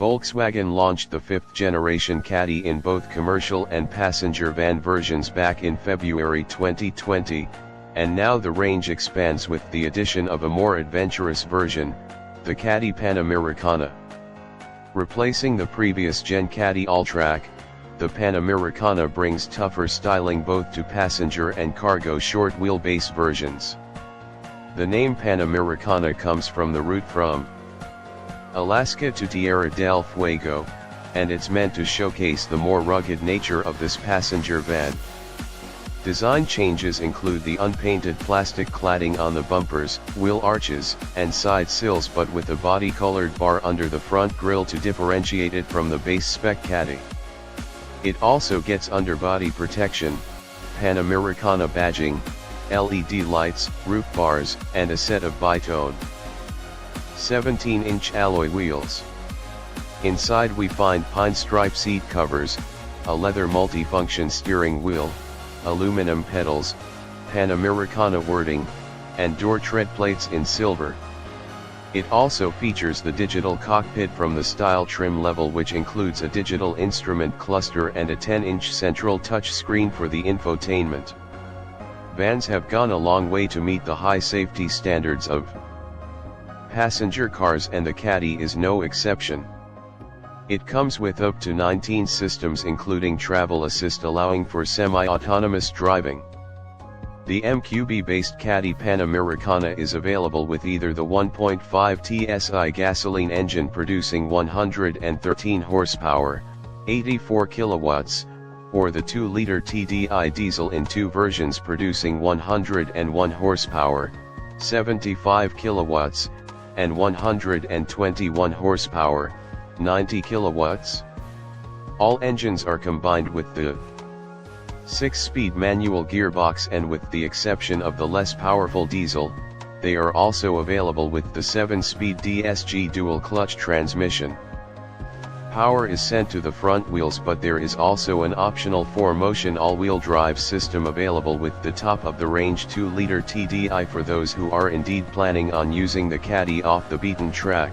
Volkswagen launched the 5th generation Caddy in both commercial and passenger van versions back in February 2020, and now the range expands with the addition of a more adventurous version, the Caddy PanAmericana. Replacing the previous gen Caddy Alltrack, the PanAmericana brings tougher styling both to passenger and cargo short wheelbase versions. The name PanAmericana comes from the route from Alaska to Tierra del Fuego, and it's meant to showcase the more rugged nature of this passenger van. Design changes include the unpainted plastic cladding on the bumpers, wheel arches, and side sills, but with a body-colored bar under the front grille to differentiate it from the base spec Caddy. It also gets underbody protection, PanAmericana badging, LED lights, roof bars, and a set of bitone 17-inch alloy wheels. Inside we find pine stripe seat covers, a leather multifunction steering wheel, aluminum pedals, PanAmericana wording, and door tread plates in silver. It also features the digital cockpit from the style trim level, which includes a digital instrument cluster and a 10-inch central touch screen for the infotainment. Vans have gone a long way to meet the high safety standards of passenger cars, and the Caddy is no exception. It comes with up to 19 systems including travel assist, allowing for semi-autonomous driving. The MQB-based Caddy PanAmericana is available with either the 1.5 TSI gasoline engine producing 113 horsepower, 84 kilowatts, or the 2-liter TDI diesel in two versions producing 101 horsepower, 75 kilowatts, and 121 horsepower, 90 kilowatts. All engines are combined with the 6-speed manual gearbox, and with the exception of the less powerful diesel, they are also available with the 7-speed DSG dual-clutch transmission. Power is sent to the front wheels, but there is also an optional 4-motion all-wheel drive system available with the top-of-the-range 2-liter TDI for those who are indeed planning on using the Caddy off the beaten track.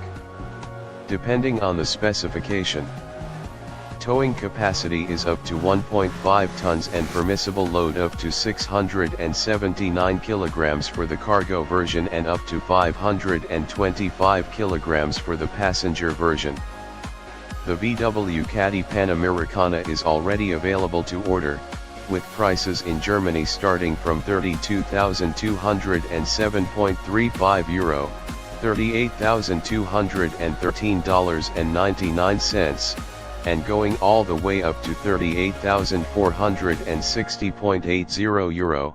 Depending on the specification, towing capacity is up to 1.5 tons and permissible load up to 679 kilograms for the cargo version and up to 525 kilograms for the passenger version. The VW Caddy PanAmericana is already available to order, with prices in Germany starting from €32,207.35, $38,213.99, and going all the way up to €38,460.80,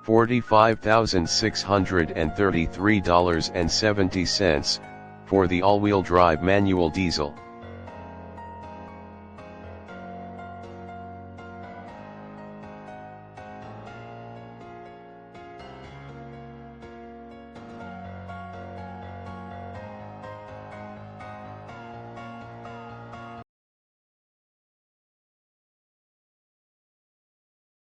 $45,633.70, for the all-wheel drive manual diesel.